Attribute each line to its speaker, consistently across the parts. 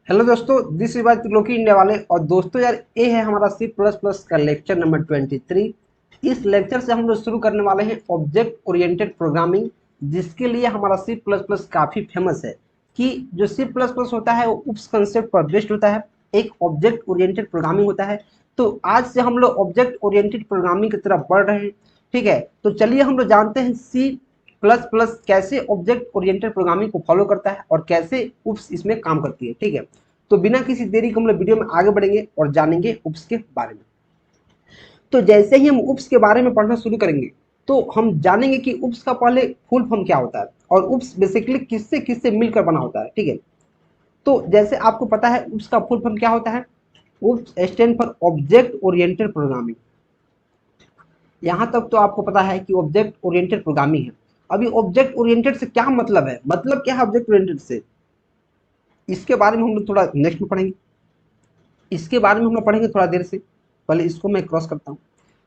Speaker 1: Hello दोस्तों, this is by Triloki India वाले। और दोस्तों यार, ये है हमारा सी प्लस प्लस का लेक्चर नंबर 23। इस लेक्चर से हम लोग शुरू करने वाले हैं ऑब्जेक्ट ओरिएंटेड प्रोग्रामिंग, जिसके लिए हमारा सी प्लस प्लस काफ़ी फेमस है। कि जो सी प्लस प्लस होता है वो उस कंसेप्ट पर बेस्ड होता है, एक ऑब्जेक्ट ओरिएंटेड प्रोग्रामिंग होता है। तो आज से हम लोग ऑब्जेक्ट ओरिएंटेड प्रोग्रामिंग की तरफ बढ़ रहे हैं। ठीक है, तो चलिए हम लोग जानते हैं सी प्लस प्लस कैसे ऑब्जेक्ट ओरिएंटेड प्रोग्रामिंग को फॉलो करता है और कैसे उप्स इसमें काम करती है। ठीक है, तो बिना किसी देरी के हम लोग वीडियो में आगे बढ़ेंगे और जानेंगे उप्स के बारे में। तो जैसे ही हम उप्स के बारे में पढ़ना शुरू करेंगे तो हम जानेंगे कि उप्स का पहले फुल फॉर्म क्या होता है और उप्स बेसिकली किससे किससे मिलकर बना होता है। ठीक है, तो जैसे आपको पता है उप्स का फुल फॉर्म क्या होता है। OOPs stand for object oriented programming. यहाँ तक तो आपको पता है कि ऑब्जेक्ट ओरिएंटेड प्रोग्रामिंग है। अभी ऑब्जेक्ट ओरिएंटेड से क्या मतलब है, मतलब क्या है ऑब्जेक्ट ओरिएंटेड से, इसके बारे में हम लोग थोड़ा नेक्स्ट में पढ़ेंगे। इसके बारे में हम लोग पढ़ेंगे थोड़ा देर से। पहले इसको मैं क्रॉस करता हूँ,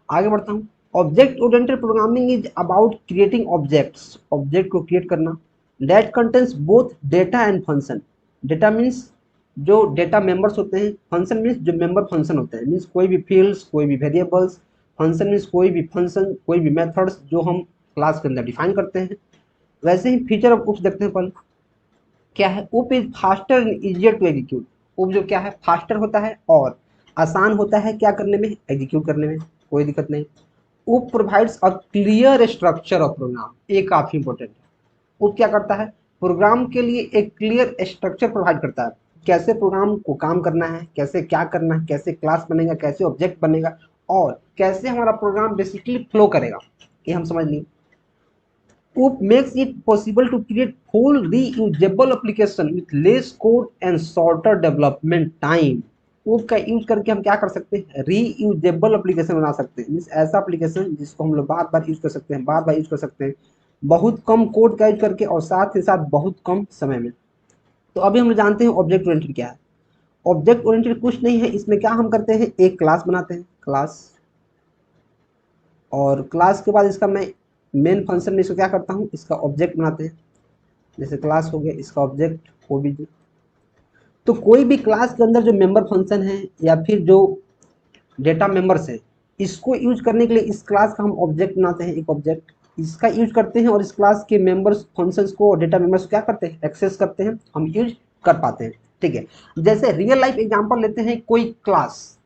Speaker 1: आगे बढ़ता हूँ। Object oriented programming is about creating objects, object को क्रिएट करना, that contains both data and function. Data means जो डेटा मेंबर्स होते हैं, फंक्शन मीन्स जो मेंबर फंक्शन होते हैं, मीन्स कोई भी फील्ड्स, कोई भी वेरिएबल्स। फंक्शन मीन्स कोई भी फंक्शन, कोई भी मेथड्स जो हम क्लास के अंदर डिफाइन करते हैं। वैसे ही फीचर ऑफ उप्स देखते हैं पहले। क्या है, OOP is faster and easier to execute. OOP जो क्या है, फास्टर होता है और आसान होता है क्या करने में, एग्जीक्यूट करने में, कोई दिक्कत नहीं। OOP provides a clear structure of program, ये काफी इंपॉर्टेंट है। उप क्या करता है, प्रोग्राम के लिए एक क्लियर स्ट्रक्चर प्रोवाइड करता है। कैसे प्रोग्राम को काम करना है, कैसे क्या करना है, कैसे क्लास बनेगा, कैसे ऑब्जेक्ट बनेगा और कैसे हमारा प्रोग्राम बेसिकली फ्लो करेगा, ये हम समझ लिए। Coop makes it possible to create full reusable application with less code and shorter development time. Coop का यूज करके हम क्या कर सकते हैं, रीयूजेबल एप्लीकेशन बना सकते हैं। मीन्स ऐसा एप्लीकेशन जिसको हम लोग बार बार यूज कर सकते हैं, बार बार यूज कर सकते हैं, बहुत कम कोड का यूज करके और साथ ही साथ बहुत कम समय में। तो अभी हम लोग जानते हैं ऑब्जेक्ट ओरिएंटेड क्या है। ऑब्जेक्ट ओरिएंटेड कुछ नहीं है, इसमें क्या हम करते हैं, एक क्लास बनाते हैं, क्लास। और क्लास के बाद इसका मैं मेन फंक्शन में इसको क्या करता हूँ, इसका ऑब्जेक्ट बनाते हैं। जैसे क्लास हो गया, इसका ऑब्जेक्ट ओबीजे। तो कोई भी क्लास के अंदर जो मेंबर फंक्शन है या फिर जो डेटा मेंबर्स है, इसको यूज करने के लिए इस क्लास का हम ऑब्जेक्ट बनाते हैं, एक ऑब्जेक्ट इसका यूज करते हैं और इस क्लास के मेंबर्स फंक्शंस को और डेटा मेंबर्स क्या करते हैं, एक्सेस करते हैं, हम यूज कर पाते हैं। ठीक है, जैसे रियल लाइफ एग्जांपल लेते हैं, कोई क्लास।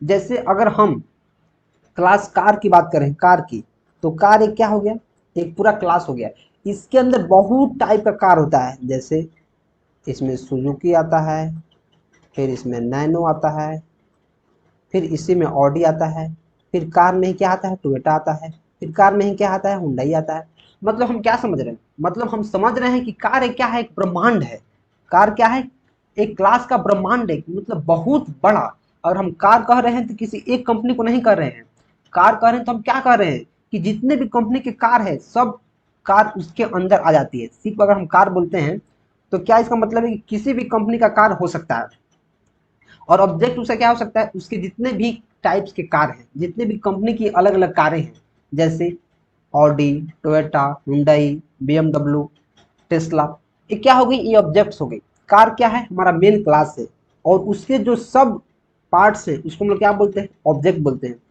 Speaker 1: जैसे अगर हम क्लास कार की बात करें, कार की, तो कार एक क्या हो गया, एक पूरा क्लास हो गया। इसके अंदर बहुत टाइप का कार होता है, जैसे इसमें सुजुकी आता है, फिर इसमें नैनो आता है, फिर इसी में ऑडी आता है, फिर कार में ही क्या आता है, टोयोटा आता है, फिर कार में ही क्या आता है, हुंडई आता है। मतलब हम क्या समझ रहे हैं, मतलब हम समझ रहे हैं कि कार एक क्या है, एक ब्रह्मांड है। कार क्या है, एक क्लास का ब्रह्मांड है, मतलब बहुत बड़ा। और हम कार कह रहे हैं तो किसी एक कंपनी को नहीं कह रहे हैं। कार कह रहे हैं तो हम क्या कह रहे हैं कि जितने भी कंपनी के कार है सब कार उसके अंदर आ जाती है। सिर्फ अगर हम कार बोलते हैं तो क्या इसका मतलब है कि किसी भी कंपनी का कार हो सकता है। और ऑब्जेक्ट उसका क्या हो सकता है, उसके जितने भी टाइप्स के कार हैं, जितने भी कंपनी की अलग अलग कारें हैं, जैसे Audi, Toyota, Hyundai, BMW, Tesla, ये क्या हो गई, ये ऑब्जेक्ट्स हो गई। कार क्या है, हमारा मेन क्लास है और उसके जो सब पार्ट्स हैं उसको हम लोग क्या बोलते हैं, ऑब्जेक्ट बोलते हैं।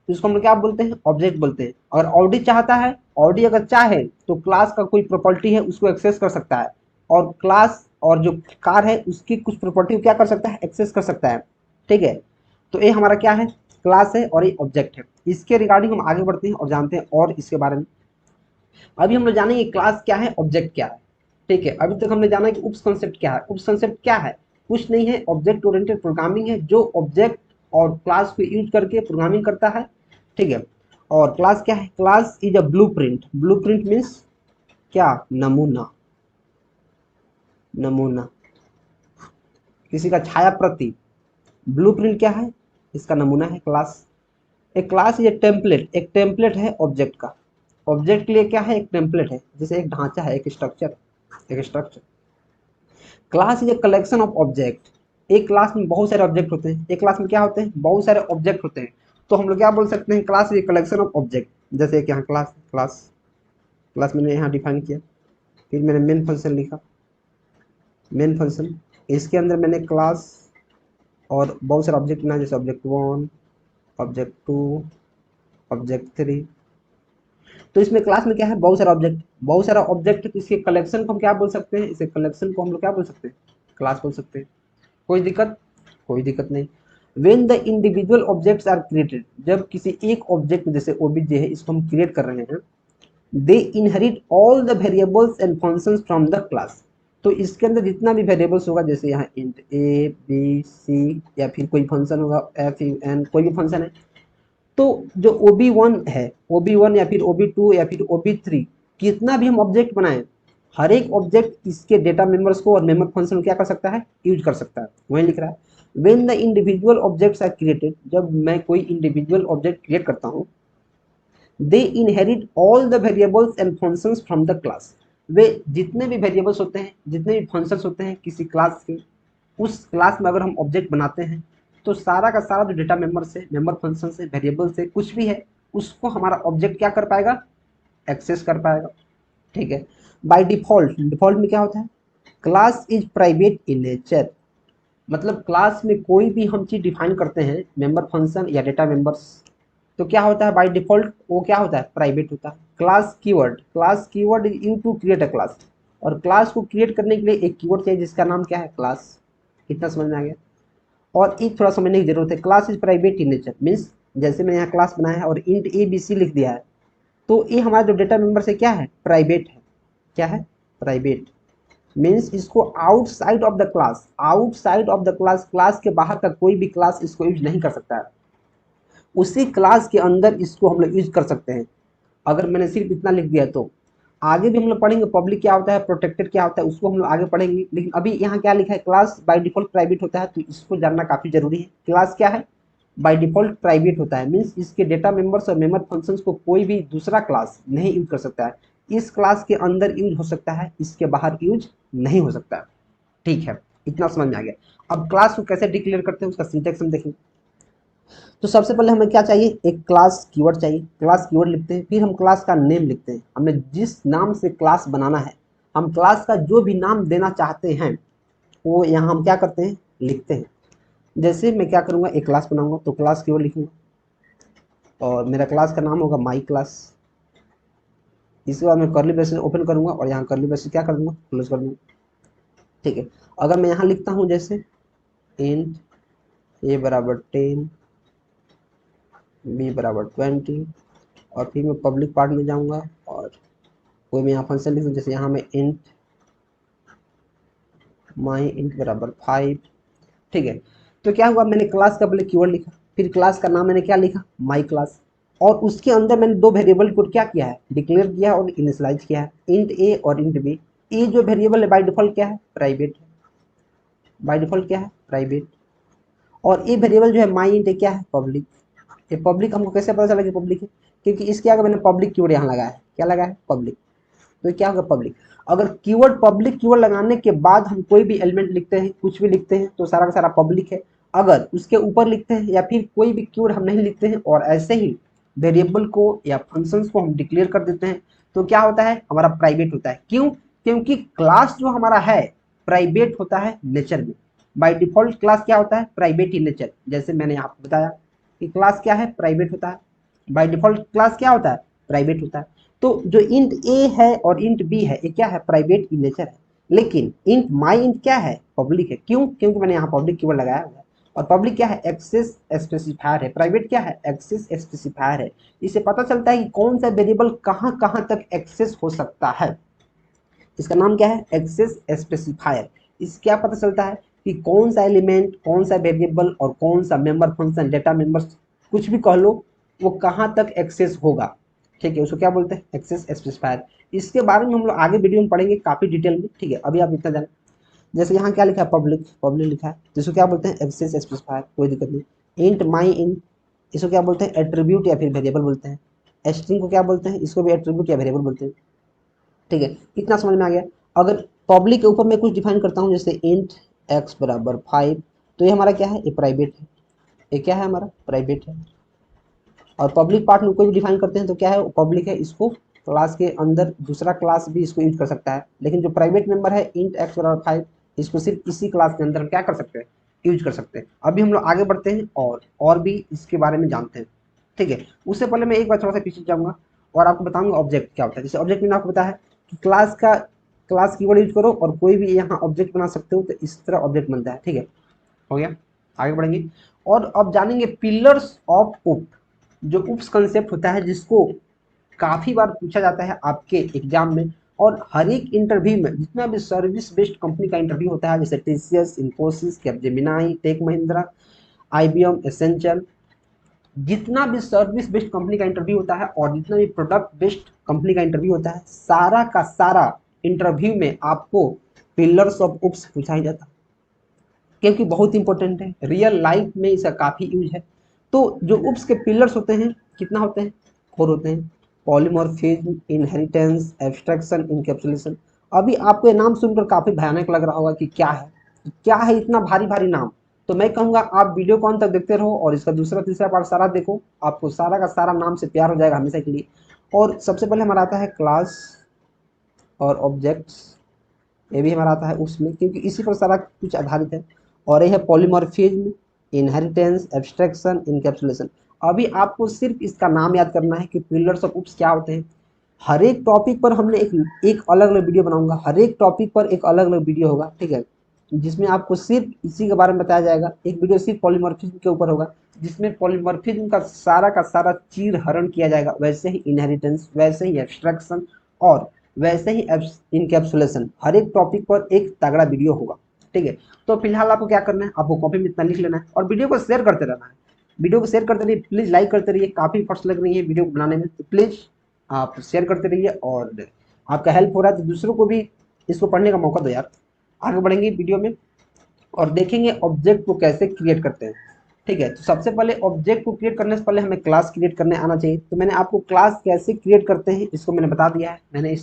Speaker 1: इसको हम लोग क्या बोलते हैं, ऑब्जेक्ट बोलते हैं। और ऑडी चाहता है, ऑडी अगर चाहे तो क्लास का कोई प्रॉपर्टी है उसको एक्सेस कर सकता है, और क्लास और जो कार है उसकी कुछ प्रॉपर्टी क्या कर सकता है, एक्सेस कर सकता है। ठीक है, तो ये हमारा क्या है, क्लास है और ये ऑब्जेक्ट है। इसके रिगार्डिंग हम आगे बढ़ते हैं और जानते हैं और इसके बारे में। अभी हम लोग जानेंगे क्लास क्या है, ऑब्जेक्ट क्या है। ठीक है, अभी तक हमने जाना कि उप्स कंसेप्ट क्या है। उप्स कंसेप्ट क्या है, कुछ नहीं है, ऑब्जेक्ट ओरिएंटेड प्रोग्रामिंग है जो ऑब्जेक्ट और क्लास को यूज करके प्रोग्रामिंग करता है। ठीक है, और क्लास क्या है, class is a blueprint. Blueprint means क्या, नमूना, नमूना, किसी का छाया प्रति। ब्लूप्रिंट क्या है, इसका नमूना है क्लास। एक क्लास ये टेम्पलेट, एक टेम्पलेट है ऑब्जेक्ट का। ऑब्जेक्ट के लिए क्या है, एक टेम्पलेट है, जैसे एक ढांचा है, एक स्ट्रक्चर, एक structure. Class is a collection of object. एक क्लास में बहुत सारे ऑब्जेक्ट होते हैं, एक क्लास में क्या होते हैं, बहुत सारे ऑब्जेक्ट होते हैं। तो हम लोग क्या बोल सकते हैं, class is a collection of object. जैसे एक यहाँ क्लास, क्लास, क्लास मैंने यहाँ डिफाइन किया, फिर मैंने मेन फंक्शन लिखा, मेन फंक्शन, इसके अंदर मैंने क्लास और बहुत सारे ऑब्जेक्ट बनाए, जैसे ऑब्जेक्ट 1, ऑब्जेक्ट 2, ऑब्जेक्ट 3। तो इसमें क्लास में क्या है, बहुत सारा ऑब्जेक्ट, बहुत सारा ऑब्जेक्ट, इसके कलेक्शन को हम क्या बोल सकते हैं, इसे कलेक्शन को हम लोग क्या बोल सकते हैं, क्लास बोल सकते हैं। कोई दिक्कत, कोई दिक्कत नहीं। When the individual objects are created, जब किसी एक ऑब्जेक्ट जैसे ओबीजे है, इसको हम क्रिएट कर रहे हैं, they inherit all the variables and functions from the class. तो इसके अंदर जितना भी वेरिएबल्स होगा, जैसे यहाँ इंट ए बी सी, या फिर कोई फंक्शन होगा एफ एन, कोई भी फंक्शन है, तो जो OB1 है, OB1 या फिर OB2 या फिर OB3, कितना भी हम ऑब्जेक्ट बनाएं, हर एक ऑब्जेक्ट इसके डेटा मेंबर्स को और मेंबर फंक्शन क्या कर सकता है, यूज कर सकता है। वहीं लिख रहा है when the individual objects are created, जब मैं कोई इंडिविजुअल ऑब्जेक्ट क्रिएट करता हूँ, they inherit all the variables and functions from the class. वे जितने भी वेरिएबल्स होते हैं, जितने भी फंक्शंस होते हैं किसी क्लास के, उस क्लास में अगर हम ऑब्जेक्ट बनाते हैं, तो सारा का सारा जो डेटा मेंबर से, मेंबर फंक्शन से, वेरिएबल से, कुछ भी है, उसको हमारा ऑब्जेक्ट क्या कर पाएगा, एक्सेस कर पाएगा। ठीक है। बाय डिफॉल्ट, डिफॉल्ट में क्या होता है, class is private in nature, मतलब क्लास में कोई भी हम चीज डिफाइन करते हैं, मेंबर फंक्शन या डेटा मेंबर्स, तो क्या होता है बाय डिफॉल्ट, वो क्या होता है, प्राइवेट होता है। Class keyword, class keyword is used to create a class, और क्लास को क्रिएट करने के लिए एक कीवर्ड चाहिए जिसका नाम क्या है, क्लास। कितना समझ में आ गया। और एक थोड़ा समझने की जरूरत है, class is private in nature means, जैसे मैंने यहाँ क्लास बनाया है और इंट ए बी सी लिख दिया है, तो ये हमारा जो डेटा मेंबर से क्या है, प्राइवेट है। क्या है, प्राइवेट। मीन्स इसको outside of the class, outside of the class, class के बाहर का कोई भी क्लास इसको यूज नहीं कर सकता है, उसी क्लास के अंदर इसको हम लोग यूज कर सकते हैं। अगर मैंने सिर्फ इतना लिख दिया तो आगे भी हम लोग पढ़ेंगे पब्लिक क्या होता है, प्रोटेक्टेड क्या होता है, उसको हम लोग आगे पढ़ेंगे। लेकिन अभी यहाँ क्या लिखा है, क्लास बाय डिफॉल्ट प्राइवेट होता है, तो इसको जानना काफी जरूरी है। क्लास क्या है, बाय डिफॉल्ट प्राइवेट होता है, मीन्स इसके डेटा मेंबर्स और मेंबर फंक्शंस को कोई भी दूसरा क्लास नहीं यूज कर सकता है। इस क्लास के अंदर यूज हो सकता है, इसके बाहर यूज नहीं हो सकता है। ठीक है, इतना समझ में आ गया। अब क्लास को कैसे डिक्लेयर करते हैं उसका सिंटैक्स हम देखेंगे। तो सबसे पहले हमें क्या चाहिए, एक क्लास कीवर्ड चाहिए, क्लास कीवर्ड लिखते हैं, फिर हम क्लास का नेम लिखते हैं, हमें जिस नाम से क्लास बनाना है, हम क्लास का जो भी नाम देना चाहते हैं वो यहाँ हम क्या करते हैं, लिखते हैं। जैसे मैं क्या करूँगा, एक क्लास बनाऊंगा तो क्लास कीवर्ड लिखूंगा और मेरा क्लास का नाम होगा माई क्लास। इसके बाद मैं कर्ली ब्रेसेस ओपन करूंगा और यहाँ कर्ली ब्रेसेस क्या कर दूंगा, क्लोज कर दूंगा। ठीक है। अगर मैं यहाँ लिखता हूँ जैसे इंट ए बराबर 10, बी बराबर 20, और फिर मैं पब्लिक पार्ट में जाऊंगा और कोई मैं यहाँ फंक्शन लिखूँ, जैसे यहाँ मैं इंट माई इंट बराबर 5। ठीक है। तो क्या हुआ, मैंने क्लास का पहले कीवर्ड लिखा, फिर क्लास का नाम मैंने क्या लिखा, माई क्लास, और उसके अंदर मैंने दो वेरिएबल को क्या किया है, डिक्लेयर किया है और इनिशियलाइज किया है, इंट ए और इंट बी। ये जो वेरिएबल है बाय डिफॉल्ट क्या है, प्राइवेट है, बाय डिफॉल्ट क्या है, प्राइवेट। और ये वेरिएबल जो है माई इंट क्या है, पब्लिक। ये पब्लिक हमको कैसे पता चला कि पब्लिक है, क्योंकि इसके आगे मैंने पब्लिक कीवर्ड यहाँ लगाया है, क्या लगा है, पब्लिक। तो क्या होगा, पब्लिक। अगर कीवर्ड पब्लिक कीवर्ड लगाने के बाद हम कोई भी एलिमेंट लिखते हैं, कुछ भी लिखते हैं, तो सारा का सारा पब्लिक है। अगर उसके ऊपर लिखते हैं या फिर कोई भी कीवर्ड हम नहीं लिखते हैं और ऐसे ही वेरिएबल को या फंक्शंस को हम डिक्लेयर कर देते हैं, तो क्या होता है, हमारा प्राइवेट होता है। क्यों, क्योंकि क्लास जो हमारा है प्राइवेट होता है नेचर में। बाय डिफॉल्ट क्लास क्या होता है, प्राइवेट इन नेचर। जैसे मैंने यहाँ बताया कि क्लास क्या है, प्राइवेट होता है। बाय डिफॉल्ट क्लास क्या होता है, प्राइवेट होता है। तो जो इंट ए है और इंट बी है, ये क्या है, प्राइवेट इन नेचर है। लेकिन इंट माई इंट क्या है, पब्लिक है। क्यों, क्योंकि मैंने यहाँ पब्लिक कीवर्ड लगाया हुआ है। और पब्लिक क्या है, एक्सेस स्पेसिफायर है। प्राइवेट क्या है, एक्सेस स्पेसिफायर है। इससे पता चलता है कि कौन सा वेरिएबल कहाँ कहाँ तक एक्सेस हो सकता है। इसका नाम क्या है, एक्सेस स्पेसिफायर। इससे क्या पता चलता है कि कौन सा एलिमेंट, कौन सा वेरिएबल और कौन सा मेंबर फंक्शन, डेटा मेंबर्स, कुछ भी कह लो, वो कहाँ तक एक्सेस होगा। ठीक है, उसको क्या बोलते हैं, एक्सेस स्पेसिफायर। इसके बारे में हम लोग आगे वीडियो में पढ़ेंगे काफी डिटेल में। ठीक है, अभी आप इतना जाने। जैसे यहाँ क्या लिखा है, पब्लिक, पब्लिक लिखा है, जिसको क्या बोलते हैं, एक्सेस स्पेसिफायर, कोई दिक्कत नहीं। इंट माई इंट, इसको क्या बोलते हैं, एट्रीब्यूट या फिर वेरिएबल बोलते हैं। स्ट्रिंग को क्या बोलते हैं, इसको भी एट्रीब्यूट या वेरिएबल बोलते हैं। ठीक है, इतना समझ में आ गया। अगर पब्लिक के ऊपर मैं कुछ डिफाइन करता हूँ, जैसे इंट एक्स बराबर 5, तो ये हमारा क्या है, ये प्राइवेट है। ये क्या है, हमारा प्राइवेट है। और पब्लिक पार्ट में कोई भी डिफाइन करते हैं तो क्या है, पब्लिक है। इसको क्लास के अंदर दूसरा क्लास भी इसको यूज कर सकता है। लेकिन जो प्राइवेट मेंबर है इंट एक्स बराबर 5, इसको सिर्फ इसी क्लास के अंदर हम क्या कर सकते हैं, यूज कर सकते हैं। अभी हम लोग आगे बढ़ते हैं और भी इसके बारे में जानते हैं, ठीक है। उससे पहले मैं एक बार थोड़ा सा पीछे जाऊंगा और आपको बताऊंगा ऑब्जेक्ट क्या होता है। जैसे ऑब्जेक्ट मैंने आपको बताया है कि क्लास कीवर्ड यूज करो और कोई भी यहाँ ऑब्जेक्ट बना सकते हो, तो इस तरह ऑब्जेक्ट बनता है, ठीक है। हो गया, आगे बढ़ेंगे और अब जानेंगे पिलर्स ऑफ उप। जो उप्स कंसेप्ट होता है जिसको काफी बार पूछा जाता है आपके एग्जाम में, और हर एक इंटरव्यू में, जितना भी सर्विस बेस्ड कंपनी का इंटरव्यू होता है, जैसे TCS, Infosys, Capgemini, Tech Mahindra, IBM, Accenture, जितना भी सर्विस बेस्ड कंपनी का इंटरव्यू होता है और जितना भी प्रोडक्ट बेस्ड कंपनी का इंटरव्यू होता है, सारा का सारा इंटरव्यू में आपको पिलर्स ऑफ उप्स पूछा ही जाता है, क्योंकि बहुत इंपॉर्टेंट है, रियल लाइफ में इसका काफी यूज है। तो जो उप्स के पिलर्स होते हैं कितना होते हैं, 4 होते हैं। Polymorphism, inheritance, abstraction, encapsulation. अभी आपको ये नाम सुनकर काफी भयानक लग रहा होगा कि क्या है इतना भारी भारी नाम। तो मैं कहूंगा आप वीडियो को अंत तक देखते रहो और इसका दूसरा तीसरा पार्ट सारा देखो, आपको सारा का सारा नाम से प्यार हो जाएगा हमेशा के लिए। और सबसे पहले हमारा आता है क्लास और ऑब्जेक्ट्स, ये भी हमारा आता है उसमें, क्योंकि इसी पर सारा कुछ आधारित है। और ये है पॉलीमॉर्फिज्म, इनहेरिटेंस, एब्स्ट्रैक्शन, इनकैप्सुलेशन। अभी आपको सिर्फ इसका नाम याद करना है कि पिलर्स ऑफ उप्स क्या होते हैं। हर एक टॉपिक पर हमने एक अलग अलग वीडियो बनाऊंगा, हर एक टॉपिक पर एक अलग अलग वीडियो होगा, ठीक है, जिसमें आपको सिर्फ इसी के बारे में बताया जाएगा। एक वीडियो सिर्फ पॉलीमॉर्फिज्म के ऊपर होगा, जिसमें पॉलीमॉर्फिज्म का सारा चीर हरण किया जाएगा। वैसे ही इनहेरिटेंस, वैसे ही एब्स्ट्रैक्शन और वैसे ही इनकैप्सुलेशन, हर एक टॉपिक पर एक तगड़ा वीडियो होगा, ठीक है। तो फिलहाल आपको क्या करना है, आपको कॉपी में इतना लिख लेना है और वीडियो को शेयर करते रहना है। वीडियो को शेयर करते रहिए, प्लीज लाइक करते रहिए, काफी फर्स्ट लग रही है वीडियो को बनाने में, तो प्लीज आप शेयर करते रहिए और आपका हेल्प हो रहा है तो दूसरों को भी इसको पढ़ने का मौका दो यार। आगे बढ़ेंगे वीडियो में और देखेंगे ऑब्जेक्ट को कैसे क्रिएट करते हैं, ठीक है। तो सबसे पहले ऑब्जेक्ट को क्रिएट करने से पहले हमें क्लास क्रिएट करने आना चाहिए। तो मैंने आपको क्लास कैसे क्रिएट करते हैं इसको मैंने बता दिया है। मैंने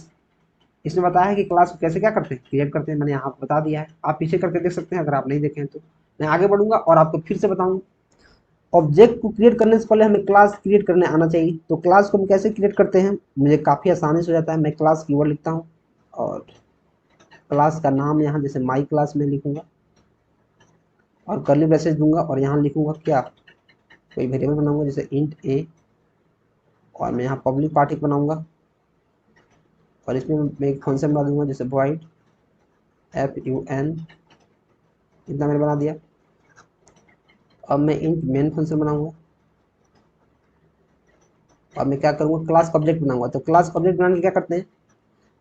Speaker 1: इसमें बताया है कि क्लास को कैसे क्या करते हैं, क्रिएट करते हैं, मैंने यहाँ बता दिया है। आप पीछे करके देख सकते हैं अगर आप नहीं देखे हैं तो। मैं आगे बढ़ूंगा और आपको फिर से बताऊंगा। ऑब्जेक्ट को क्रिएट करने से पहले हमें क्लास क्रिएट करने आना चाहिए। तो क्लास को हम कैसे क्रिएट करते हैं, मुझे काफ़ी आसानी से हो जाता है। मैं क्लास कीवर्ड लिखता हूँ और क्लास का नाम यहाँ जैसे माई क्लास में लिखूंगा और कर्ली ब्रेसेस दूंगा और यहाँ लिखूंगा क्या, कोई वेरिएबल बनाऊंगा जैसे इंट ए, और मैं यहाँ पब्लिक पार्टिक बनाऊंगा और इसमें मैं एक फंक्शन बना दूंगा जैसे void fun, इतना मैंने बना दिया। अब मैं इंट मेन फंक्शन बनाऊंगा और मैं क्या करूंगा, क्लास का ऑब्जेक्ट बनाऊंगा। तो क्लास का ऑब्जेक्ट बनाने के क्या करते हैं,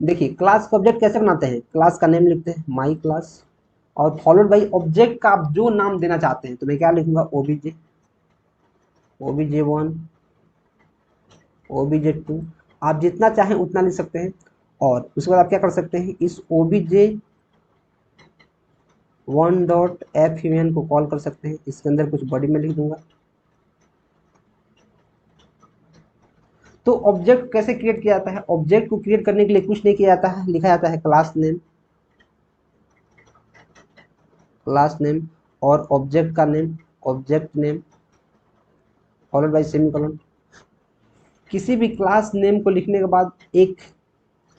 Speaker 1: देखिए क्लास का ऑब्जेक्ट कैसे बनाते हैं, क्लास का नेम लिखते हैं माई क्लास और फॉलोड बाई ऑब्जेक्ट का आप जो नाम देना चाहते हैं। तो मैं क्या लिखूंगा, obj1, obj2, आप जितना चाहें उतना लिख सकते हैं। और उसके बाद आप क्या कर सकते हैं, इस obj1.fun को कॉल कर सकते हैं। इसके अंदर कुछ बॉडी में लिख दूंगा। तो ऑब्जेक्ट कैसे क्रिएट किया जाता है, ऑब्जेक्ट को क्रिएट करने के लिए कुछ नहीं किया जाता है, लिखा जाता है क्लास नेम और ऑब्जेक्ट का name, object name followed bye semicolon. किसी भी क्लास नेम को लिखने के बाद एक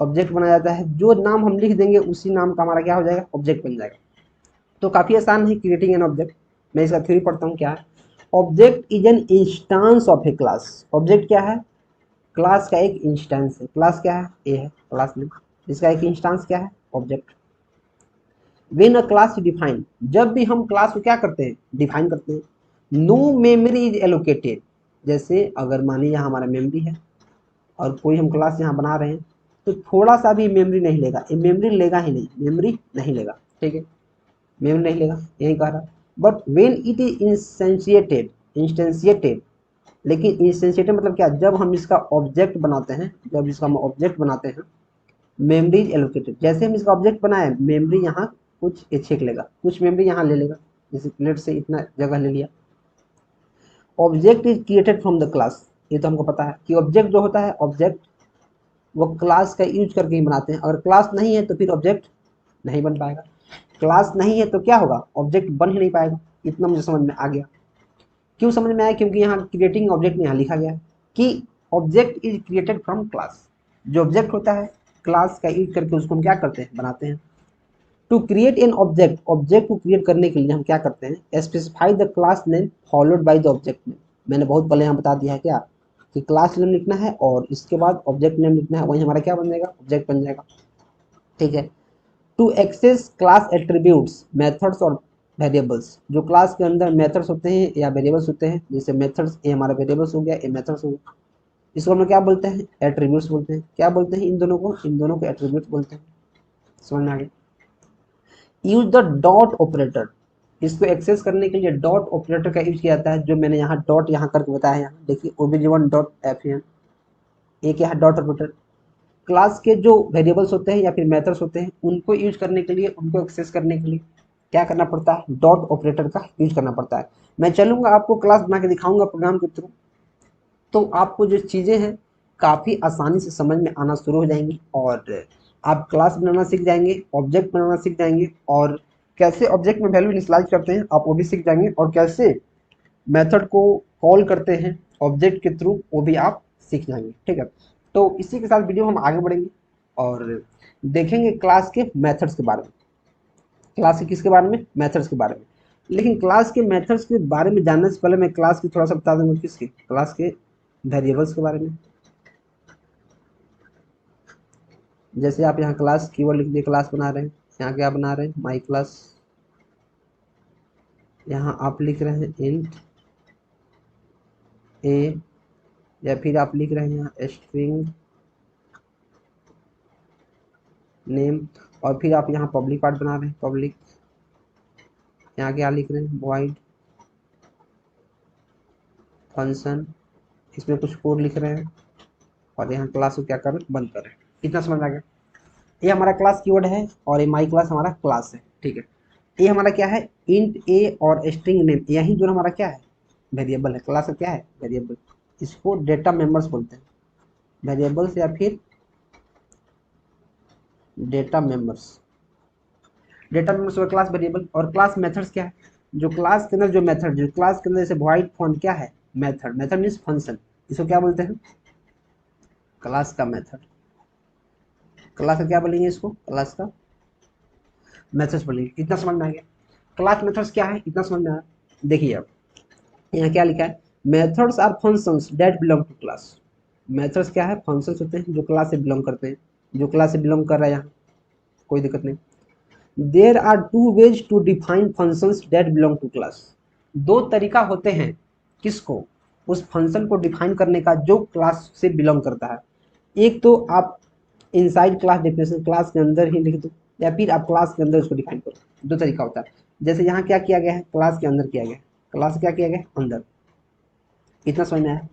Speaker 1: ऑब्जेक्ट बनाया जाता है, जो नाम हम लिख देंगे उसी नाम का हमारा क्या हो जाएगा, ऑब्जेक्ट बन जाएगा। तो काफी आसान है क्रिएटिंग एन ऑब्जेक्ट। मैं इसका थ्योरी पढ़ता हूँ क्या है। Object is an instance of A class. Object क्या है, क्लास का एक इंस्टेंस है। क्लास क्या है, ए है क्लास नेम, इसका एक इंस्टेंस क्या है, object. When a class define, जब भी हम क्लास को क्या करते हैं, डिफाइन करते हैं। नो मेमोरी इज एलोकेटेड, जैसे अगर मानिए यहाँ हमारा मेमोरी है और कोई हम क्लास यहाँ बना रहे हैं तो थोड़ा सा भी मेमोरी नहीं लेगा, ये मेमोरी लेगा ही नहीं, मेमोरी नहीं लेगा, ठीक है, मेमोरी नहीं लेगा, यही कह रहा। बट व्हेन इट इज इंस्टेंशिएटेड, लेकिन इंस्टेंशिएटेड मतलब क्या, जब हम इसका ऑब्जेक्ट बनाते हैं, जब इसका हम ऑब्जेक्ट बनाते हैं, मेमोरी इज एलोकेटेड, जैसे हम इसका ऑब्जेक्ट बनाए मेमोरी यहाँ कुछ छींक लेगा, कुछ मेमोरी यहाँ ले लेगा, जैसे प्लेट से इतना जगह ले लिया। Object is created from the class, ये तो हमको पता है कि ऑब्जेक्ट जो होता है, ऑब्जेक्ट वो क्लास का यूज करके ही बनाते हैं। अगर क्लास नहीं है तो फिर ऑब्जेक्ट नहीं बन पाएगा, क्लास नहीं है तो क्या होगा, ऑब्जेक्ट बन ही नहीं पाएगा। इतना मुझे समझ में आ गया। क्यों समझ में आया, क्योंकि यहाँ क्रिएटिंग ऑब्जेक्ट में यहाँ लिखा गया है कि object is created from class. जो ऑब्जेक्ट होता है क्लास का यूज करके उसको हम क्या करते हैं, बनाते हैं। To create an object, object को क्रिएट करने के लिए हम क्या करते हैं, specify the class name followed by the object name. मैंने बहुत पहले यहाँ बता दिया है क्या कि क्लास नेम लिखना है और इसके बाद ऑब्जेक्ट नेम लिखना है, वही हमारा क्या बन जाएगा, ऑब्जेक्ट बन जाएगा। ठीक है। To access class attributes, methods और वेरिएबल्स, जो क्लास के अंदर मेथड्स होते हैं या वेरिएबल्स होते हैं, जैसे मेथड्स ये हमारा वेरिएबल्स हो गया, ये मेथड्स हो गया, इसको हम क्या बोलते हैं, एट्रीब्यूट्स बोलते हैं। क्या बोलते हैं इन दोनों को, इन दोनों को एट्रीब्यूट्स बोलते हैं। समझ में आ गया। यूज द डॉट ऑपरेटर, इसको एक्सेस करने के लिए डॉट ऑपरेटर का यूज किया जाता है, जो मैंने यहाँ डॉट यहाँ करके बताया है। यहाँ देखिए obj1 डॉट fn, ये क्या है, डॉट ऑपरेटर। क्लास के जो वेरिएबल्स होते हैं या फिर मेथड्स होते हैं उनको यूज करने के लिए, उनको एक्सेस करने के लिए क्या करना पड़ता है, डॉट ऑपरेटर का यूज करना पड़ता है। मैं चलूंगा आपको क्लास बना के दिखाऊंगा प्रोग्राम के थ्रू, तो आपको जो चीज़ें हैं काफ़ी आसानी से समझ में आना शुरू हो जाएंगी और आप क्लास बनाना सीख जाएंगे, ऑब्जेक्ट बनाना सीख जाएंगे, और कैसे ऑब्जेक्ट में वैल्यू इनिशियलाइज करते हैं आप वो भी सीख जाएंगे, और कैसे मेथड को कॉल करते हैं ऑब्जेक्ट के थ्रू वो भी आप सीख जाएंगे। ठीक है, तो इसी के साथ वीडियो हम आगे बढ़ेंगे और देखेंगे क्लास के मेथड्स के बारे में। क्लास के किसके बारे में, मेथड्स के बारे में। लेकिन क्लास के मेथड्स के बारे में जानने से पहले मैं क्लास की थोड़ा सा बता दूंगा, किसके, क्लास के वेरिएबल्स के बारे में। जैसे आप यहाँ क्लास कीवर्ड लिख दिए, क्लास बना रहे हैं, यहाँ क्या बना रहे हैं, माई क्लास। यहाँ आप लिख रहे हैं इंट ए, या फिर आप लिख रहे हैं यहाँ स्ट्रिंग नेम, और फिर आप यहाँ पब्लिक पार्ट बना रहे हैं, पब्लिक। यहाँ क्या लिख रहे हैं, वॉइड फंक्शन, इसमें कुछ कोड लिख रहे हैं, और यहाँ क्लास को क्या कर रहे हैं, बंद कर रहे हैं। इतना समझ में आ गया। ये हमारा क्लास कीवर्ड है और ये माई क्लास हमारा क्लास है। ठीक है, ये हमारा क्या है, इंट ए और स्ट्रिंग नेम, यही जो हमारा क्या है, वेरिएबल है। क्लास का क्या है, वेरिएबल। इसको डेटा मेंबर्स बोलते हैं, वेरिएबल्स या फिर डेटा मेंबर्स। डेटा मेंबर्स और क्लास वेरिएबल। और क्लास मेथड्स क्या है, जो क्लास के अंदर जो मेथड, जो क्लास के अंदर जैसे वॉइड फॉन्ट क्या है, मेथड। मेथड मीन्स फंक्शन, इसको क्या बोलते हैं, क्लास का मेथड। क्लास का क्या बोलेंगे इसको, क्लास का मेथड्स बोलेंगे। इतना समझ में आ गया। क्लास मेथड्स क्या है, इतना समझ में आया। देखिए अब यहाँ क्या लिखा है, methods are functions that belong to class. Methods क्या है, फंक्शंस होते हैं जो क्लास से बिलोंग करते हैं, जो क्लास से बिलोंग कर रहा है, यहाँ कोई दिक्कत नहीं। There are two ways to define functions that belong to class. दो तरीका होते हैं किसको, उस फंक्शन को डिफाइन करने का जो क्लास से बिलोंग करता है। एक तो आप इनसाइड क्लास डेफिनेशन, क्लास के अंदर ही लिख दो, या फिर आप क्लास के अंदर उसको डिफाइन करो। दो तरीका होता है। जैसे यहाँ क्या किया गया है, क्लास के अंदर किया गया है, क्लास क्या किया गया है, अंदर। इतना समझ में आया।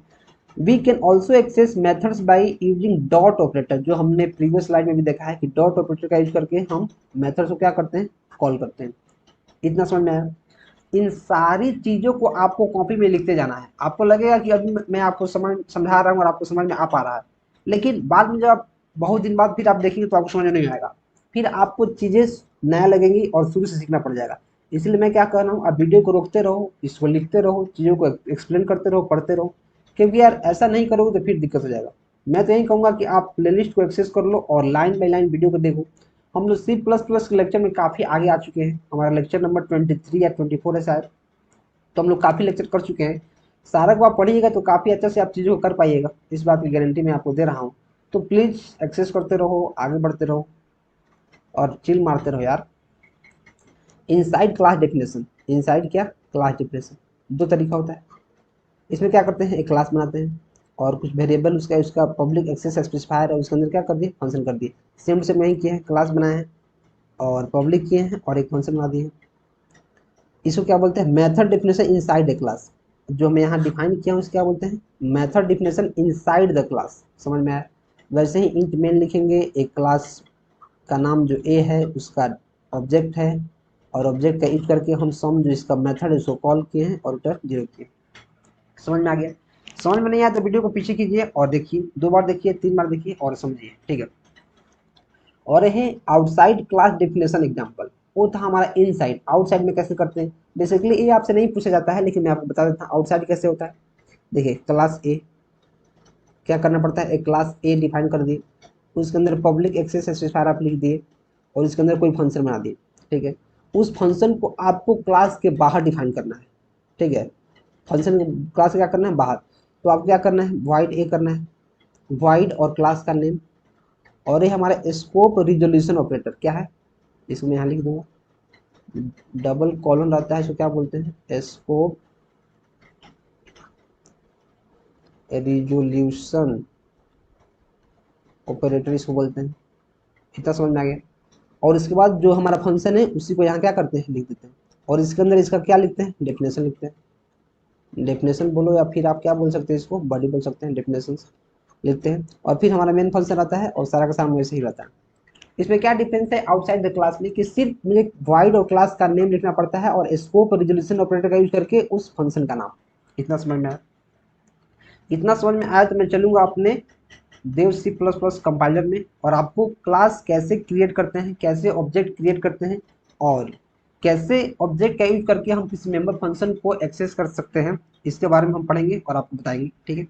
Speaker 1: We can also access methods by using dot operator, जो हमने प्रीवियस स्लाइड में भी देखा है कि डॉट ऑपरेटर का यूज करके हम मेथड्स को क्या करते हैं, कॉल करते हैं। इतना समझ में आया। इन सारी चीज़ों को आपको कॉपी में लिखते जाना है। आपको लगेगा कि अभी मैं आपको समझा रहा हूँ और आपको समझ में आ पा रहा है, लेकिन बाद में जब आप बहुत दिन बाद फिर आप देखेंगे तो आपको समझ में नहीं आएगा, फिर आपको चीज़ें नया लगेंगी और शुरू से सीखना पड़ जाएगा। इसलिए मैं क्या कर रहा हूँ, आप वीडियो को रोकते रहो, इसको लिखते रहो, चीज़ों को एक्सप्लेन करते रहो, पढ़ते रहो, क्योंकि यार ऐसा नहीं करोगे तो फिर दिक्कत हो जाएगा। मैं तो यही कहूँगा कि आप प्लेलिस्ट को एक्सेस कर लो और लाइन बाई लाइन वीडियो को देखो। हम लोग C++ के लेक्चर में काफ़ी आगे आ चुके हैं, हमारा लेक्चर नंबर 23 या 24 है शायद, तो हम लोग काफ़ी लेक्चर कर चुके हैं। सारा को आप पढ़िएगा तो काफ़ी अच्छे से आप चीज़ों को कर पाइएगा, इस बात की गारंटी मैं आपको दे रहा हूँ। तो प्लीज़ एक्सेस करते रहो, आगे बढ़ते रहो और चिल मारते रहो यार। इनसाइड क्लास डेफिनेशन, इनसाइड क्या, क्लास डेफिनेशन। दो तरीका होता है। इसमें क्या करते हैं, एक क्लास बनाते हैं और कुछ वेरिएबल उसका उसका पब्लिक एक्सेस स्पेसिफायर है, उसके अंदर क्या कर दिए, फंक्शन कर दिए। सेम से वही किए हैं, क्लास बनाए हैं और पब्लिक किए हैं और एक फंक्शन बना दिए हैं। इसको क्या बोलते हैं, method definition inside a class. जो मैं यहाँ डिफाइन किया हूँ इसको क्या बोलते हैं, method definition inside the class. समझ में आया। वैसे ही इंट मेन लिखेंगे, एक क्लास का नाम जो ए है उसका ऑब्जेक्ट है, और ऑब्जेक्ट का यूज करके हम सम जो इसका मेथड है उसको कॉल किए हैं और रिटर्न 0 किए। समझ में आ गया। समझ में नहीं आया तो वीडियो को पीछे कीजिए और देखिए, 2 बार देखिए, 3 बार देखिए और समझिए। ठीक है। और है आउटसाइड क्लास डेफिनेशन एग्जांपल, वो था हमारा इनसाइड। आउटसाइड में कैसे करते हैं, बेसिकली ये आपसे नहीं पूछा जाता है, लेकिन मैं आपको बता देता हूँ आउटसाइड कैसे होता है। देखिए क्लास ए, क्या करना पड़ता है, एक क्लास ए डिफाइन कर दिए, उसके अंदर पब्लिक एक्सेस स्पेसिफायर आप लिख दिए और इसके अंदर कोई फंक्शन बना दिए। ठीक है। उस फंक्शन को आपको क्लास के बाहर डिफाइन करना है, ठीक है। फंक्शन क्लास क्या करना है, बाहर। तो आपको क्या करना है, वाइड ए करना है, वाइड और क्लास का नेम, और ये हमारा स्कोप रिजोल्यूशन ऑपरेटर क्या है, इसको मैं यहाँ लिख दूंगा, डबल कॉलन रहता है, इसको क्या बोलते हैं, स्कोप रिजोल्यूशन ऑपरेटर इसको बोलते हैं। इतना समझ में आ गया। और इसके बाद जो हमारा फंक्शन है उसी को यहाँ क्या करते हैं, लिख देते हैं, और इसके अंदर इसका क्या लिखते हैं, डेफिनेशन लिखते हैं। डेफिनेशन बोलो या फिर आप क्या बोल सकते हैं, इसको बॉडी बोल सकते हैं, डेफिनेशन लिखते हैं। और फिर हमारा मेन फंक्शन रहता है और सारा का सारा वैसे ही रहता है। इसमें क्या डिफरेंस है आउटसाइड द क्लास में, कि सिर्फ मुझे वाइड और क्लास का नेम लिखना पड़ता है और स्कोप रिजोल्यूशन ऑपरेटर का यूज करके उस फंक्शन का नाम। इतना समझ में आया। इतना समझ में आया तो मैं चलूंगा अपने देव सी प्लस प्लस कंपाइलर में, और आपको क्लास कैसे क्रिएट करते हैं, कैसे ऑब्जेक्ट क्रिएट करते हैं, और कैसे ऑब्जेक्ट का यूज करके हम किसी मेंबर फंक्शन को एक्सेस कर सकते हैं, इसके बारे में हम पढ़ेंगे और आपको बताएंगे, ठीक है।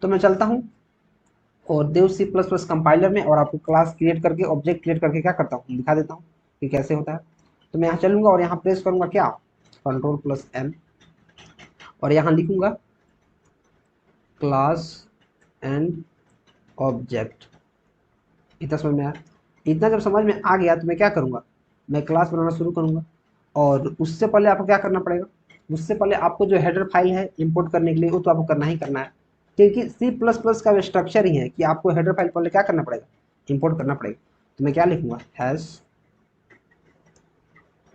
Speaker 1: तो मैं चलता हूँ और देव सी प्लस प्लस कंपाइलर में, और आपको क्लास क्रिएट करके ऑब्जेक्ट क्रिएट करके क्या करता हूँ, दिखा देता हूँ कि कैसे होता है। तो मैं यहाँ चलूंगा और यहाँ प्रेस करूंगा क्या, Ctrl+N, और यहाँ लिखूंगा क्लास एंड ऑब्जेक्ट। इतना समझ में आया। इतना जब समझ में आ गया तो मैं क्या करूँगा, मैं क्लास बनाना शुरू करूँगा। और उससे पहले आपको क्या करना पड़ेगा, उससे पहले आपको जो हेडर फाइल है इंपोर्ट करने के लिए, वो तो आपको करना ही करना है, क्योंकि सी प्लस प्लस का स्ट्रक्चर ही है कि आपको हेडर फाइल पहले क्या करना पड़ेगा, इंपोर्ट करना पड़ेगा। तो मैं क्या लिखूंगा, हैश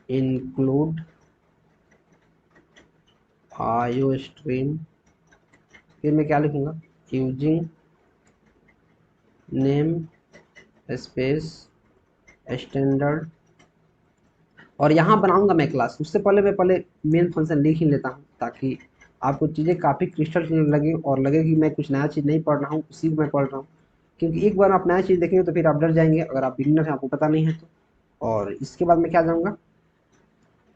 Speaker 1: इंक्लूड आयोस्ट्रीम, फिर मैं क्या लिखूंगा, यूजिंग नेम स्पेस स्टैंडर्ड, और यहाँ बनाऊंगा मैं क्लास। उससे पहले मैं मेन फंक्शन लिख ही लेता हूँ, ताकि आपको चीज़ें काफ़ी क्रिस्टल क्लियर लगे और लगे कि मैं कुछ नया चीज़ नहीं पढ़ रहा हूँ, उसी को मैं पढ़ रहा हूँ। क्योंकि एक बार आप नया चीज़ देखेंगे तो फिर आप डर जाएंगे, अगर आप बिगिनर हैं, आपको पता नहीं है तो। और इसके बाद मैं क्या जाऊँगा,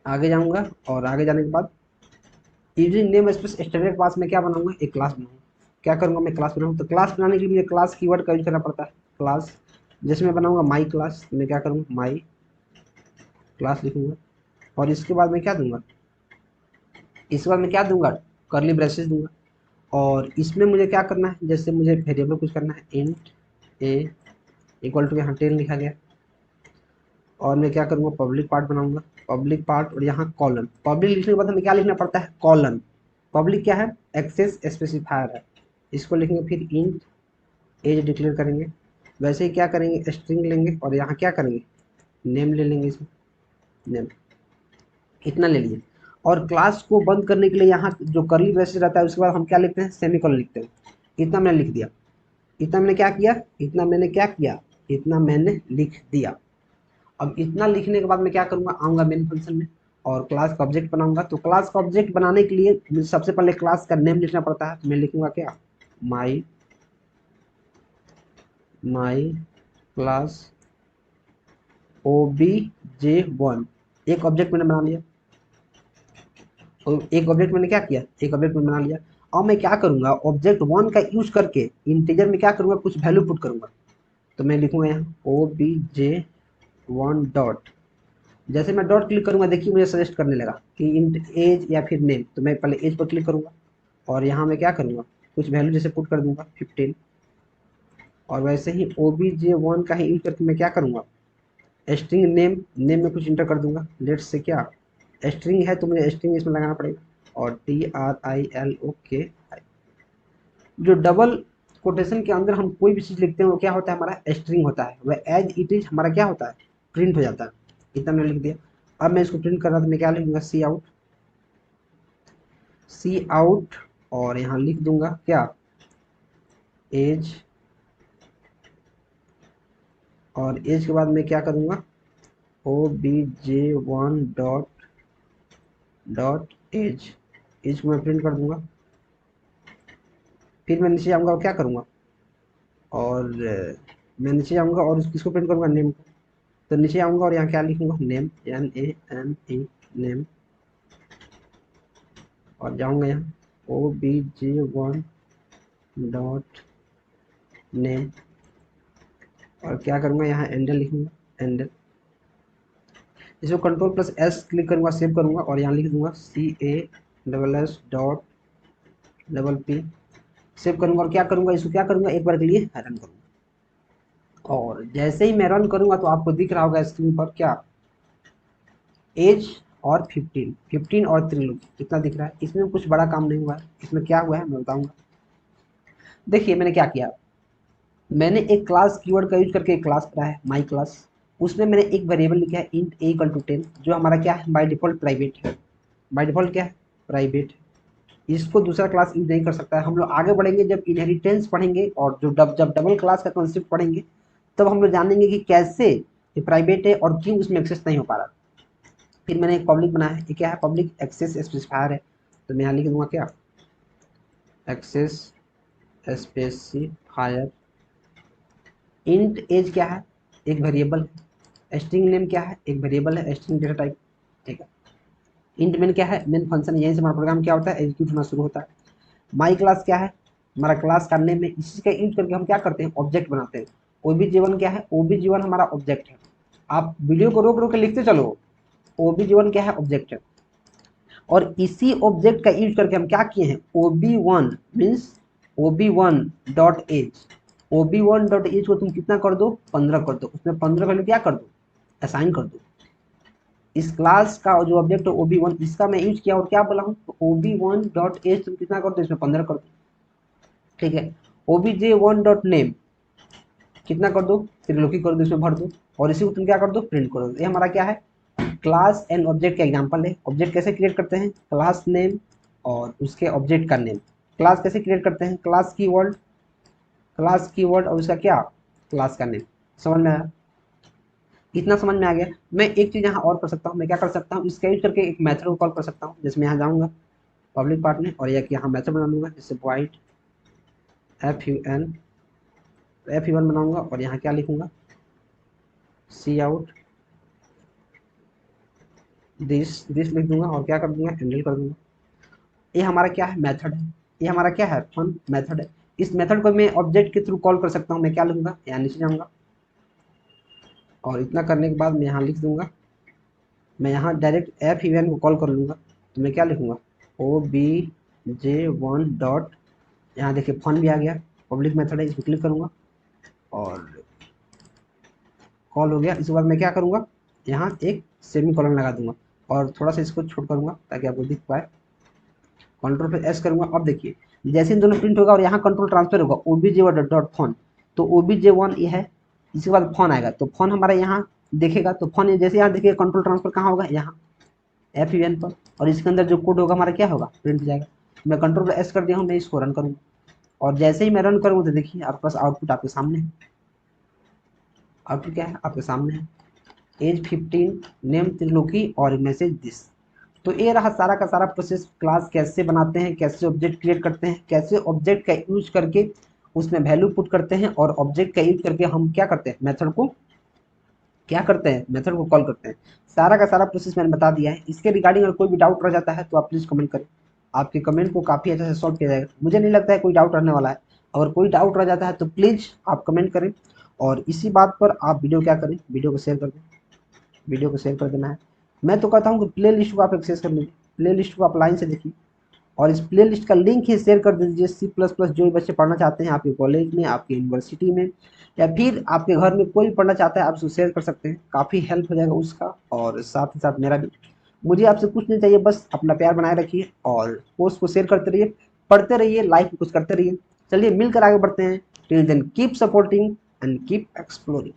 Speaker 1: आगे जाऊँगा, और आगे जाने के बाद using name space standard class में क्या बनाऊंगा, एक क्लास बनाऊंगा। क्या करूँगा, मैं क्लास बनाऊँ। तो क्लास बनाने के लिए मुझे क्लास कीवर्ड का यूज करना पड़ता है। क्लास जैसे मैं बनाऊंगा माई क्लास, मैं क्या करूँगा, माई क्लास लिखूंगा, और इसके बाद मैं क्या दूंगा, इसके बाद मैं क्या दूंगा, करली ब्रेसेस दूंगा। और इसमें मुझे क्या करना है, जैसे मुझे वेरिएबल कुछ करना है, इंट ए इक्वल टू, यहाँ 10 लिखा गया, और मैं क्या करूँगा, पब्लिक पार्ट बनाऊंगा, पब्लिक पार्ट, और यहाँ कॉलन। पब्लिक लिखने के बाद हमें क्या लिखना पड़ता है, कॉलन। पब्लिक क्या है, एक्सेस स्पेसिफायर है, इसको लिखेंगे। फिर इंट एज डिक्लेयर करेंगे। वैसे ही क्या करेंगे, स्ट्रिंग लेंगे और यहाँ क्या करेंगे, नेम ले लेंगे, इसमें नेम इतना ले लिए। और क्लास को बंद करने के लिए यहाँ जो करली ब्रेसेस रहता है उसके बाद हम क्या लिखते हैं, सेमीकोलन लिखते हैं। इतना मैंने लिख दिया। इतना मैंने क्या किया, इतना मैंने क्या किया, इतना मैंने लिख दिया। अब इतना लिखने के बाद मैं क्या करूँगा, आऊँगा मेन फंक्शन में और क्लास का ऑब्जेक्ट बनाऊंगा। तो क्लास का ऑब्जेक्ट बनाने के लिए मुझे सबसे पहले क्लास का नेम लिखना पड़ता है। तो मैं लिखूंगा क्या, माई क्लास OBJ1। एक ऑब्जेक्ट मैंने बना लिया, और एक ऑब्जेक्ट मैंने क्या किया, एक ऑब्जेक्ट मैंने बना लिया। अब मैं क्या करूंगा, ऑब्जेक्ट 1 का यूज करके इंटीजर में क्या करूंगा, कुछ वैल्यू पुट करूंगा। तो मैं लिखूंगा यहाँ OBJ1 डॉट। जैसे मैं डॉट क्लिक करूंगा, देखिए मुझे सजेस्ट करने लगा कि इंट एज या फिर नेम। तो मैं पहले एज पर क्लिक करूंगा और यहाँ मैं क्या करूंगा, कुछ वैल्यू जैसे पुट कर दूंगा 15। और वैसे ही OBJ1 का ही यूज करके मैं क्या करूंगा, स्ट्रिंग नेम, नेम में कुछ इंटर कर दूंगा। लेट्स से क्या, स्ट्रिंग है तो मुझे स्ट्रिंग इसमें लगाना पड़ेगा, और TRILOK। जो डबल कोटेशन के अंदर हम कोई भी चीज़ लिखते हैं वो क्या होता है, हमारा स्ट्रिंग होता है। वह एज इट इज हमारा क्या होता है, प्रिंट हो जाता है। इतना मैंने लिख दिया। अब मैं इसको प्रिंट कर रहा था, मैं क्या लिखूंगा, सी आउट, सी आउट, और यहाँ लिख दूंगा क्या, एज। और एज के बाद मैं क्या करूँगा, OBJ1 dot dot as, as को मैं प्रिंट कर दूंगा। फिर मैं नीचे आऊँगा और क्या करूँगा, और मैं नीचे आऊँगा और किसको प्रिंट करूँगा, नेम को। तो नीचे आऊँगा और यहाँ क्या लिखूँगा, नेम, NAME, नेम, और जाऊँगा यहाँ OBJ1 डॉट नेम, और क्या करूँगा, यहाँ एंडल लिखूँगा, एंडल। इसको कंट्रोल प्लस एस क्लिक करूँगा, सेव करूँगा और यहाँ लिख दूंगा CASS.P सेव करूँगा और क्या करूँगा, इसको क्या करूँगा, एक बार के लिए रन करूँगा। और जैसे ही मैं रन करूँगा तो आपको दिख रहा होगा स्क्रीन पर क्या, एज और 15 और त्रिलोकी कितना दिख रहा है। इसमें कुछ बड़ा काम नहीं हुआ है, इसमें क्या हुआ है मैं बताऊँगा। देखिए मैंने क्या किया, मैंने एक क्लास कीवर्ड का यूज करके एक क्लास बनाया है माई क्लास। उसमें मैंने एक वेरिएबल लिखा है इंट a इक्वल टू 10, जो हमारा क्या है बाय डिफॉल्ट प्राइवेट है। बाय डिफॉल्ट क्या है, प्राइवेट है। इसको दूसरा क्लास यूज नहीं कर सकता है। हम लोग आगे बढ़ेंगे जब इनहेरिटेंस पढ़ेंगे और जब डबल क्लास का कॉन्सेप्ट पढ़ेंगे तब हम लोग जानेंगे कि कैसे ये प्राइवेट है और क्यों उसमें एक्सेस नहीं हो पा रहा। फिर मैंने एक पब्लिक बनाया है, ये क्या है, पब्लिक एक्सेस स्पेसिफायर है। तो मैं यहाँ लिख दूंगा क्या, एक्सेस स्पेसिफायर। इंट एज क्या है, एक वेरिएबल है। स्ट्रिंग नेम क्या है, एक वेरिएबल है, स्ट्रिंग डेटा टाइप, ठीक है। इंट मेन क्या है, मेन फंक्शन, यहीं से हमारा प्रोग्राम क्या होता है, एग्जीक्यूट होना शुरू होता है। माई क्लास क्या है, हमारा क्लास का नेम है। इसी का यूज करके हम क्या करते हैं, ऑब्जेक्ट बनाते हैं। OBJ1 क्या है, OBJ1 हमारा ऑब्जेक्ट है। आप वीडियो को रोक रोक के लिखते चलो, OBJ1 क्या है, ऑब्जेक्ट है। और इसी ऑब्जेक्ट का यूज करके हम क्या किए हैं, OB1 means OB1 dot age. OB1 dot age को तुम कितना कर दो, 15 कर दो। उसमें 15 वैल्यू क्या कर दो, असाइन कर दो। इस क्लास का जो ऑब्जेक्ट है OB1, इसका मैं यूज किया और क्या बोला हूँ, तो OB1 डॉट एज तुम कितना कर दो, इसमें 15 कर दो, ठीक है। OBJ1 डॉट नेम कितना कर दो, त्रिलोकी कर दो, इसमें भर दो। और इसी को तुम क्या कर दो, प्रिंट कर दो। ये हमारा क्या है, क्लास एंड ऑब्जेक्ट का एग्जांपल है। ऑब्जेक्ट कैसे क्रिएट करते हैं, क्लास नेम और उसके ऑब्जेक्ट का नेम। क्लास कैसे क्रिएट करते हैं, क्लास कीवर्ड और उसका क्या, क्लास का नेम। समझ में आया, इतना समझ में आ गया। मैं एक चीज़ यहाँ और कर सकता हूँ, मैं क्या कर सकता हूँ, इसका यूज करके एक मेथड को कॉल कर सकता हूँ। जिसमें यहाँ जाऊँगा पब्लिक पार्ट में और एक यहाँ मेथड बना लूँगा, जैसे वाइट FUN बनाऊँगा और यहाँ क्या लिखूँगा, सी आउट दिस लिख दूंगा और क्या कर दूंगा, हैंडल कर दूंगा। ये हमारा क्या है, मेथड है। ये हमारा क्या है, फन मेथड है। इस मेथड को मैं ऑब्जेक्ट के थ्रू कॉल कर सकता हूँ। मैं क्या लिखूंगा, यहाँ नीचे जाऊँगा और इतना करने के बाद मैं यहाँ लिख दूंगा, मैं यहाँ डायरेक्ट FUN को कॉल कर लूँगा। तो मैं क्या लिखूंगा, OBJ1 डॉट, यहाँ देखिए फन भी आ गया, पब्लिक मेथड है, इस पर क्लिक करूँगा और कॉल हो गया। इसके बाद मैं क्या करूँगा, यहाँ एक सेमी कॉलन लगा दूंगा और थोड़ा सा इसको छोट करूँगा ताकि आपको दिख पाए। कंट्रोल पे एस करूँगा। अब देखिए जैसे इन दोनों प्रिंट होगा और यहाँ कंट्रोल ट्रांसफर होगा, OBJ1 डॉट फोन, तो OBJ1 ये है। इसके बाद फोन आएगा तो फोन हमारा यहाँ देखेगा, तो फोन जैसे यहाँ देखिए कंट्रोल ट्रांसफर कहाँ होगा, यहाँ FUN पर। और इसके अंदर जो कोड होगा हमारा क्या होगा, प्रिंट हो जाएगा। मैं कंट्रोल पे एस कर दिया हूँ, मैं इसको रन करूँगा और जैसे ही मैं रन करूँगा तो देखिए आपके पास आउटपुट आपके सामने है। आउटपुट क्या है, आपके सामने है, एज 15, नेम त्रिलोकी और मैसेज दिस। तो ये रहा सारा का सारा प्रोसेस, क्लास कैसे बनाते हैं, कैसे ऑब्जेक्ट क्रिएट करते हैं, कैसे ऑब्जेक्ट का यूज करके उसमें वैल्यू पुट करते हैं और ऑब्जेक्ट का यूज करके हम क्या करते हैं, मेथड को क्या करते हैं, मेथड को कॉल करते हैं। सारा का सारा प्रोसेस मैंने बता दिया है। इसके रिगार्डिंग अगर कोई भी डाउट रह जाता है तो आप प्लीज़ कमेंट करें, आपके कमेंट को काफ़ी अच्छे से सॉल्व किया जाएगा। मुझे नहीं लगता है कोई डाउट रहने वाला है। अगर कोई डाउट रह जाता है तो प्लीज़ आप कमेंट करें और इसी बात पर आप वीडियो क्या करें, वीडियो को शेयर कर दें, वीडियो को शेयर कर देना है। मैं तो कहता हूँ कि प्ले लिस्ट को आप एक्सेस कर लीजिए, प्ले लिस्ट को आप लाइन से देखिए और इस प्ले लिस्ट का लिंक ही शेयर कर दीजिए। C++ जो भी बच्चे पढ़ना चाहते हैं आपके कॉलेज में, आपकी यूनिवर्सिटी में या फिर आपके घर में कोई पढ़ना चाहता है, आप उसको शेयर कर सकते हैं। काफ़ी हेल्प हो जाएगा उसका और साथ ही साथ मेरा भी। मुझे आपसे कुछ नहीं चाहिए, बस अपना प्यार बनाए रखिए और पोस्ट को शेयर करते रहिए, पढ़ते रहिए, लाइफ कुछ करते रहिए। चलिए मिलकर आगे बढ़ते हैं। Till then keep supporting and keep exploring.